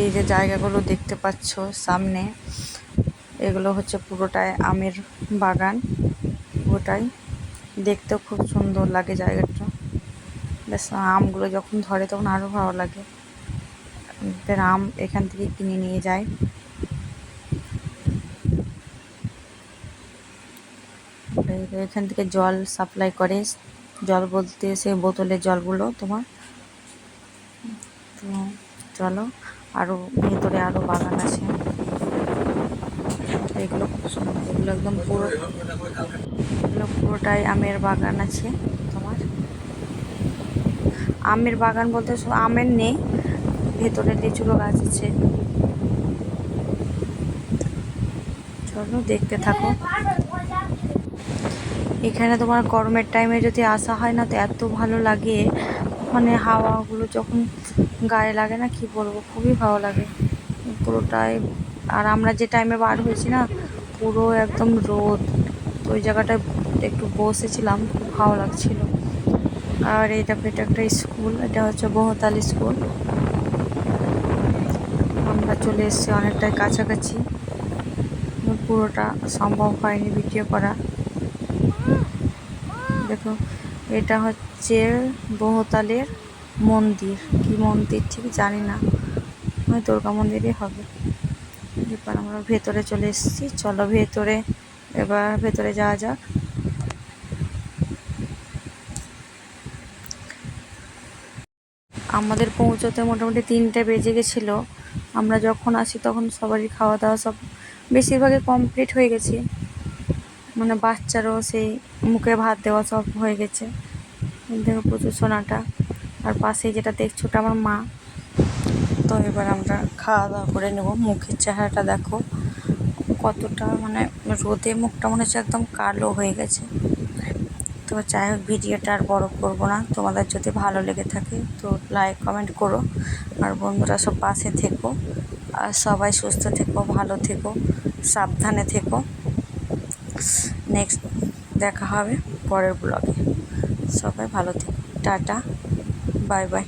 এই যে জায়গাগুলো দেখতে পাচ্ছ সামনে, এগুলো হচ্ছে পুরোটাই আমের বাগান। পুরোটাই দেখতেও খুব সুন্দর লাগে জায়গাটা। বেশ, আমগুলো যখন ধরে তখন আরও ভালো লাগে। এদের আম এখান থেকে কিনে নিয়ে যায়। এখান থেকে জল সাপ্লাই করে, জল বলতে সেই বোতলের জলগুলো তোমার। তো চলো, আরও ভেতরে আরও বাগান আছে। এগুলো খুব সুন্দর, এগুলো একদম এগুলো পুরোটাই আমের বাগান আছে তোমার। আমের বাগান বলতে শুধু আমের নেই, ভেতরে লিচুরও গাছ আছে। চলো দেখতে থাকো। এখানে তোমার গরমের টাইমে যদি আসা হয় না তো এত ভালো লাগে, মানে হাওয়াগুলো যখন গায়ে লাগে না, কি বলবো, খুবই ভালো লাগে পুরোটাই। আর আমরা যে টাইমে বার হয়েছি না, পুরো একদম রোদ। তো ওই জায়গাটায় একটু বসেছিলাম, খুব ভালো লাগছিল। আর এটা একটা স্কুল, এটা হচ্ছে বহুতাল স্কুল। আমরা চলে এসেছি অনেকটাই কাছাকাছি, পুরোটা সম্ভব হয়নি ভিডিও করা। দেখো, এটা হচ্ছে বহুতালের মন্দির। কি মন্দির ঠিক জানি না, দুর্গা মন্দিরই হবে। এবার আমরা ভেতরে চলে এসেছি, চলো ভেতরে, এবার ভেতরে যাওয়া যাক। আমাদের পৌঁছতে মোটামুটি 3টে বেজে গেছিলো। আমরা যখন আসি তখন সবারই খাওয়া দাওয়া সব বেশিরভাগই কমপ্লিট হয়ে গেছে, মানে বাচ্চারও সেই মুখে ভাত দেওয়া সব হয়ে গেছে। দেখো প্রচুর সোনাটা, আর পাশে যেটা দেখছো ওটা আমার মা। তো এবার আমরা খাওয়া দাওয়া করে নেব। মুখের চেহারাটা দেখো কতটা, মানে রোদে মুখটা মনে হচ্ছে একদম কালো হয়ে গেছে। তো যাই হোক, ভিডিওটা আর বড় করবো না। তোমাদের যদি ভালো লেগে থাকে তো লাইক কমেন্ট করো, আর বন্ধুরা সব পাশে থেকো, আর সবাই সুস্থ থেকো, ভালো থেকো, সাবধানে থেকো। নেক্সট দেখা হবে পরের ব্লগে। সবাই ভালো থেকো, টাটা, বাই বাই।